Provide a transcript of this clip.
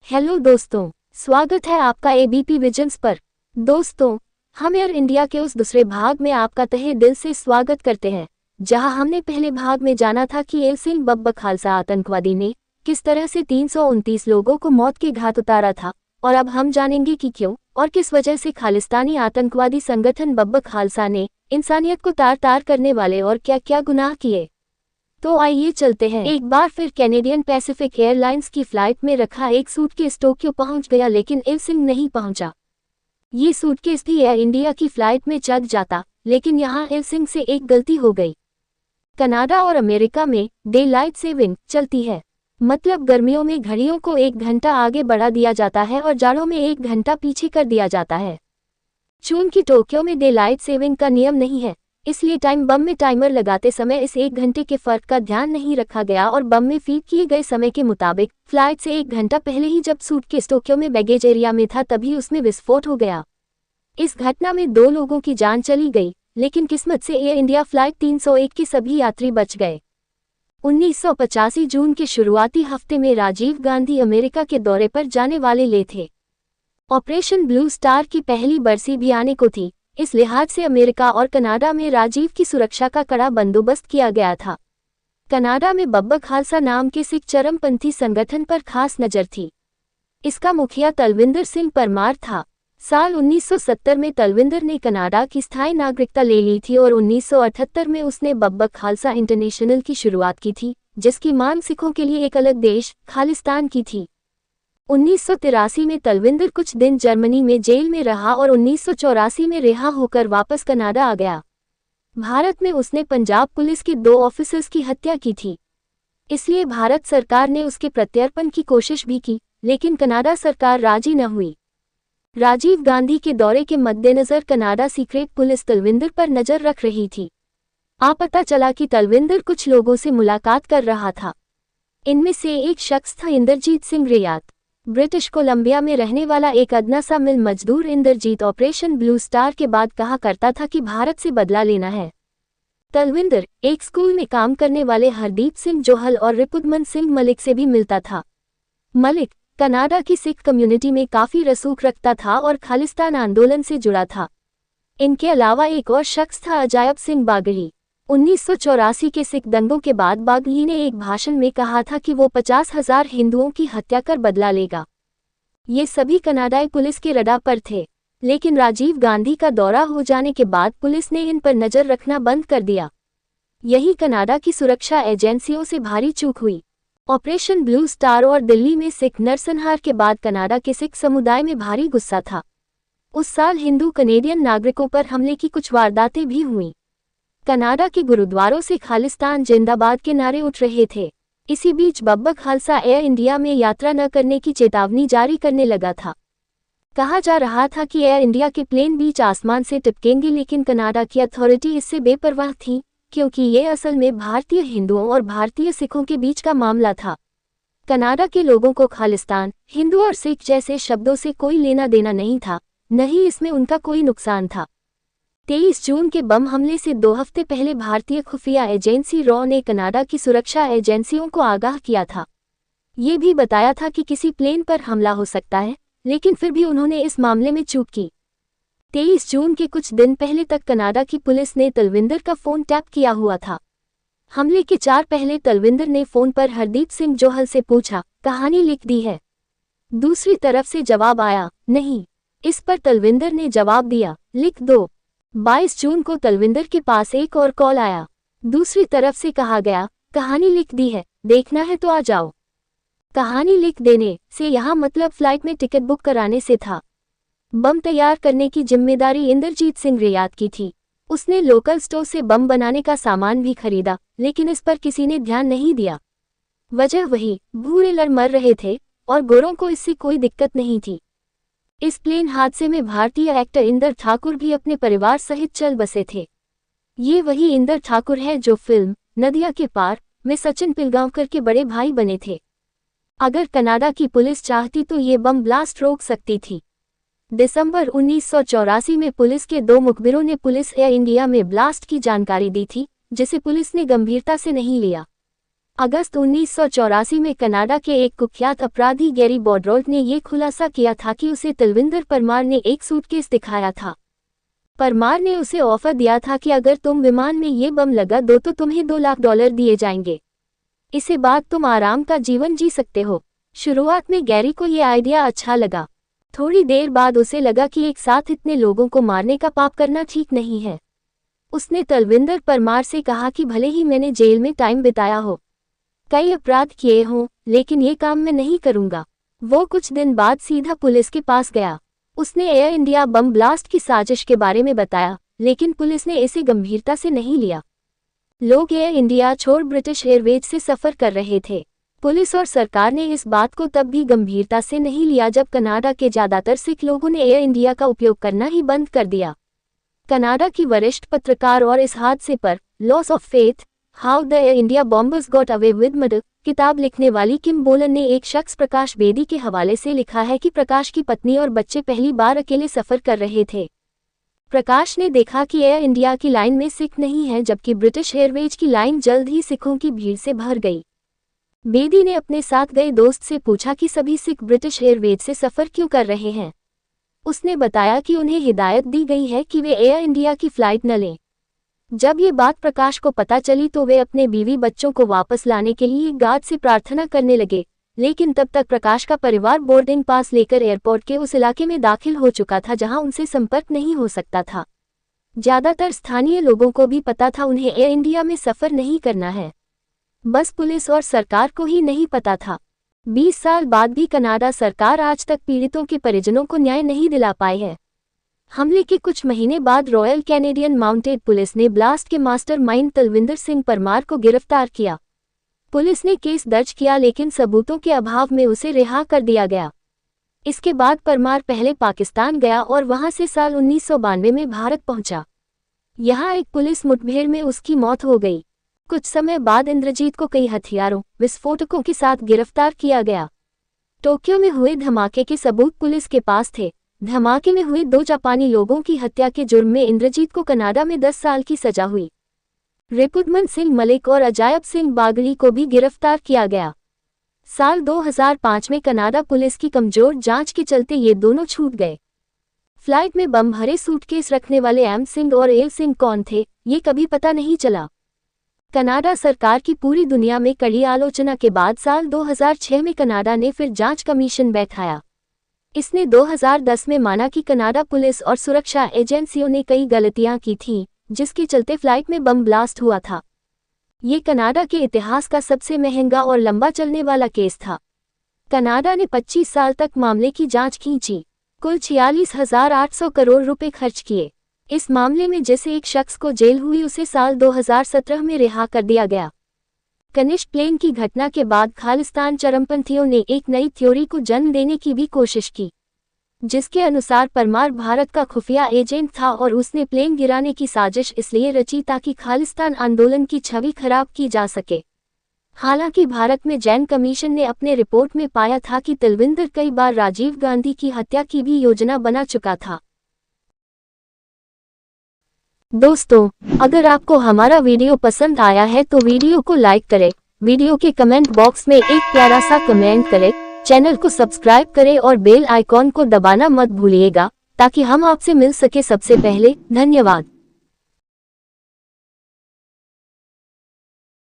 Hello दोस्तों, स्वागत है आपका एबीपी विजन्स पर। दोस्तों, हम एयर इंडिया के उस दूसरे भाग में आपका तहे दिल से स्वागत करते हैं, जहां हमने पहले भाग में जाना था कि एलसिन बब्बर खालसा आतंकवादी ने किस तरह से 329 लोगों को मौत के घाट उतारा था, और अब हम जानेंगे कि क्यों और किस वजह से खालिस्तानी आतंकवादी संगठन बब्बर खालसा ने इंसानियत को तार तार करने वाले और क्या क्या गुनाह किए। तो आइए चलते हैं। एक बार फिर कैनेडियन पैसिफिक एयरलाइंस की फ्लाइट में रखा एक सूटकेस टोक्यो पहुंच गया, लेकिन एलसिन नहीं पहुंचा। ये सूटकेस भी एयर इंडिया की फ्लाइट में चढ़ जाता, लेकिन यहाँ एलसिन से एक गलती हो गई। कनाडा और अमेरिका में डे लाइट सेविंग चलती है, मतलब गर्मियों में घड़ियों को 1 घंटा आगे बढ़ा दिया जाता है और जाड़ों में 1 घंटा पीछे कर दिया जाता है। चूंकि टोक्यो में डे लाइट सेविंग का नियम नहीं है, इसलिए टाइम बम में टाइमर लगाते समय इस 1 घंटे के फर्क का ध्यान नहीं रखा गया और बम में फीड किए गए समय के मुताबिक फ्लाइट से 1 घंटा पहले ही जब सूटकेस टोक्यो में बैगेज एरिया में था तभी उसमें विस्फोट हो गया। इस घटना में 2 लोगों की जान चली गई, लेकिन किस्मत से एयर इंडिया फ्लाइट 301 के सभी यात्री बच गए। 1985 जून के शुरुआती हफ्ते में राजीव गांधी अमेरिका के दौरे पर जाने वाले थे। ऑपरेशन ब्लू स्टार की पहली बरसी भी आने को थी, इस लिहाज से अमेरिका और कनाडा में राजीव की सुरक्षा का कड़ा बंदोबस्त किया गया था। कनाडा में बब्बर खालसा नाम के सिख चरमपंथी संगठन पर खास नजर थी। इसका मुखिया तलविंदर सिंह परमार था। साल 1970 में तलविंदर ने कनाडा की स्थायी नागरिकता ले ली थी और 1978 में उसने बब्बर खालसा इंटरनेशनल की शुरुआत की थी, जिसकी मांग सिखों के लिए एक अलग देश खालिस्तान की थी। 1983 में तलविंदर कुछ दिन जर्मनी में जेल में रहा और 1984 में रिहा होकर वापस कनाडा आ गया। भारत में उसने पंजाब पुलिस के 2 ऑफिसर्स की हत्या की थी, इसलिए भारत सरकार ने उसके प्रत्यर्पण की कोशिश भी की, लेकिन कनाडा सरकार राजी न हुई। राजीव गांधी के दौरे के मद्देनजर कनाडा सीक्रेट पुलिस तलविंदर पर नजर रख रही थी। पता चला कि तलविंदर कुछ लोगों से मुलाकात कर रहा था। इनमें से एक शख्स था इंद्रजीत सिंह रियात। ब्रिटिश कोलंबिया में रहने वाला एक अदना सा मिल मजदूर इंद्रजीत ऑपरेशन ब्लू स्टार के बाद कहा करता था कि भारत से बदला लेना है। तलविंदर एक स्कूल में काम करने वाले हरदीप सिंह जोहल और रिपुदमन सिंह मलिक से भी मिलता था। मलिक कनाडा की सिख कम्युनिटी में काफी रसूख रखता था और खालिस्तान आंदोलन से जुड़ा था। इनके अलावा एक और शख्स था अजायब सिंह बागड़ी। 1984 के सिख दंगों के बाद बागड़ी ने एक भाषण में कहा था कि वो 50,000 हिंदुओं की हत्या कर बदला लेगा। ये सभी कनाडाई पुलिस के रडार पर थे, लेकिन राजीव गांधी का दौरा हो जाने के बाद पुलिस ने इन पर नजर रखना बंद कर दिया। यही कनाडा की सुरक्षा एजेंसियों से भारी चूक हुई। ऑपरेशन ब्लू स्टार और दिल्ली में सिख नरसंहार के बाद कनाडा के सिख समुदाय में भारी गुस्सा था। उस साल हिंदू कनेडियन नागरिकों पर हमले की कुछ वारदातें भी हुईं। कनाडा के गुरुद्वारों से खालिस्तान जिंदाबाद के नारे उठ रहे थे। इसी बीच बब्बर खालसा एयर इंडिया में यात्रा न करने की चेतावनी जारी करने लगा था। कहा जा रहा था कि एयर इंडिया के प्लेन बीच आसमान से टिपकेंगे, लेकिन कनाडा की अथॉरिटी इससे बेपरवाह थी, क्योंकि ये असल में भारतीय हिंदुओं और भारतीय सिखों के बीच का मामला था। कनाडा के लोगों को खालिस्तान, हिंदू और सिख जैसे शब्दों से कोई लेना देना नहीं था, न ही इसमें उनका कोई नुकसान था। 23 जून के बम हमले से 2 हफ्ते पहले भारतीय खुफिया एजेंसी रॉ ने कनाडा की सुरक्षा एजेंसियों को आगाह किया था। ये भी बताया था कि किसी प्लेन पर हमला हो सकता है, लेकिन फिर भी उन्होंने इस मामले में चूक की। 23 जून के कुछ दिन पहले तक कनाडा की पुलिस ने तलविंदर का फोन टैप किया हुआ था। हमले के 4 पहले तलविंदर ने फोन पर हरदीप सिंह जोहल से पूछा, कहानी लिख दी है? दूसरी तरफ से जवाब आया, नहीं। इस पर तलविंदर ने जवाब दिया, लिख दो। 22 जून को तलविंदर के पास एक और कॉल आया। दूसरी तरफ से कहा गया, कहानी लिख दी है, देखना है तो आ जाओ। कहानी लिख देने से यहाँ मतलब फ्लाइट में टिकट बुक कराने से था। बम तैयार करने की जिम्मेदारी इंद्रजीत सिंह रियात की थी। उसने लोकल स्टोर से बम बनाने का सामान भी खरीदा, लेकिन इस पर किसी ने ध्यान नहीं दिया। वजह वही, भूरे लड़ मर रहे थे और गोरों को इससे कोई दिक्कत नहीं थी। इस प्लेन हादसे में भारतीय एक्टर इंदर ठाकुर भी अपने परिवार सहित चल बसे थे। ये वही इंदर ठाकुर है जो फिल्म नदिया के पार में सचिन पिलगांवकर के बड़े भाई बने थे। अगर कनाडा की पुलिस चाहती तो ये बम ब्लास्ट रोक सकती थी। दिसंबर 1984 में पुलिस के 2 मुखबिरों ने पुलिस एयर इंडिया में ब्लास्ट की जानकारी दी थी, जिसे पुलिस ने गंभीरता से नहीं लिया। अगस्त 1984 में कनाडा के एक कुख्यात अपराधी गैरी बॉडरोल्ट ने ये खुलासा किया था कि उसे तलविंदर परमार ने एक सूटकेस दिखाया था। परमार ने उसे ऑफर दिया था कि अगर तुम विमान में ये बम लगा दो तो तुम्हें $2 लाख दिए जाएंगे। इसे बाद तुम आराम का जीवन जी सकते हो। शुरुआत में गैरी को ये आइडिया अच्छा लगा। थोड़ी देर बाद उसे लगा कि एक साथ इतने लोगों को मारने का पाप करना ठीक नहीं है। उसने तलविंदर परमार से कहा कि भले ही मैंने जेल में टाइम बिताया हो, कई अपराध किए हों, लेकिन ये काम मैं नहीं करूंगा। वो कुछ दिन बाद सीधा पुलिस के पास गया। उसने एयर इंडिया बम ब्लास्ट की साजिश के बारे में बताया, लेकिन पुलिस ने इसे गंभीरता से नहीं लिया। लोग एयर इंडिया छोड़ ब्रिटिश एयरवेज से सफर कर रहे थे। पुलिस और सरकार ने इस बात को तब भी गंभीरता से नहीं लिया जब कनाडा के ज्यादातर सिख लोगों ने एयर इंडिया का उपयोग करना ही बंद कर दिया। कनाडा की वरिष्ठ पत्रकार और इस हादसे पर loss of faith, how the air India bombers got away with murder किताब लिखने वाली किम बोलन ने एक शख्स प्रकाश बेदी के हवाले से लिखा है कि प्रकाश की पत्नी और बच्चे पहली बार अकेले सफर कर रहे थे। प्रकाश ने देखा कि एयर इंडिया की लाइन में सिख नहीं है, जबकि ब्रिटिश एयरवेज की लाइन जल्द ही सिखों की भीड़ से भर गई। बेदी ने अपने साथ गए दोस्त से पूछा कि सभी सिख ब्रिटिश एयरवेज से सफर क्यों कर रहे हैं। उसने बताया कि उन्हें हिदायत दी गई है कि वे एयर इंडिया की फ्लाइट न लें। जब ये बात प्रकाश को पता चली तो वे अपने बीवी बच्चों को वापस लाने के लिए गार्ड से प्रार्थना करने लगे, लेकिन तब तक प्रकाश का परिवार बोर्डिंग पास लेकर एयरपोर्ट के उस इलाके में दाखिल हो चुका था जहां उनसे संपर्क नहीं हो सकता था। ज्यादातर स्थानीय लोगों को भी पता था उन्हें एयर इंडिया में सफर नहीं करना है, बस पुलिस और सरकार को ही नहीं पता था। 20 साल बाद भी कनाडा सरकार आज तक पीड़ितों के परिजनों को न्याय नहीं दिला पाई है। हमले के कुछ महीने बाद रॉयल कैनेडियन माउंटेड पुलिस ने ब्लास्ट के मास्टरमाइंड तलविंदर सिंह परमार को गिरफ्तार किया। पुलिस ने केस दर्ज किया, लेकिन सबूतों के अभाव में उसे रिहा कर दिया गया। इसके बाद परमार पहले पाकिस्तान गया और वहां से साल 1992 में भारत पहुंचा। यहां एक पुलिस मुठभेड़ में उसकी मौत हो गई। कुछ समय बाद इंद्रजीत को कई हथियारों, विस्फोटकों के साथ गिरफ्तार किया गया। टोक्यो में हुए धमाके के सबूत पुलिस के पास थे। धमाके में हुए 2 जापानी लोगों की हत्या के जुर्म में इंद्रजीत को कनाडा में 10 साल की सजा हुई। रिपुदमन सिंह मलिक और अजायब सिंह बागड़ी को भी गिरफ्तार किया गया। साल 2005 में कनाडा पुलिस की कमजोर जांच के चलते ये दोनों छूट गए। फ्लाइट में बम भरे सूटकेस रखने वाले एम सिंह और एल सिंह कौन थे, ये कभी पता नहीं चला। कनाडा सरकार की पूरी दुनिया में कड़ी आलोचना के बाद साल 2006 में कनाडा ने फिर जांच कमीशन बैठाया। इसने 2010 में माना कि कनाडा पुलिस और सुरक्षा एजेंसियों ने कई गलतियां की थीं, जिसके चलते फ्लाइट में बम ब्लास्ट हुआ था। ये कनाडा के इतिहास का सबसे महंगा और लंबा चलने वाला केस था। कनाडा ने 25 साल तक मामले की जांच खींची, कुल 46,800 करोड़ रुपए खर्च किए। इस मामले में जिस एक शख्स को जेल हुई उसे साल 2017 में रिहा कर दिया गया। कनिष्क प्लेन की घटना के बाद खालिस्तान चरमपंथियों ने एक नई थ्योरी को जन्म देने की भी कोशिश की, जिसके अनुसार परमार भारत का खुफिया एजेंट था और उसने प्लेन गिराने की साजिश इसलिए रची ताकि खालिस्तान आंदोलन की छवि खराब की जा सके। हालांकि भारत में जैन कमीशन ने अपने रिपोर्ट में पाया था कि तलविंदर कई बार राजीव गांधी की हत्या की भी योजना बना चुका था। दोस्तों, अगर आपको हमारा वीडियो पसंद आया है तो वीडियो को लाइक करें, वीडियो के कमेंट बॉक्स में एक प्यारा सा कमेंट करें, चैनल को सब्सक्राइब करें और बेल आइकॉन को दबाना मत भूलिएगा ताकि हम आपसे मिल सके सबसे पहले। धन्यवाद।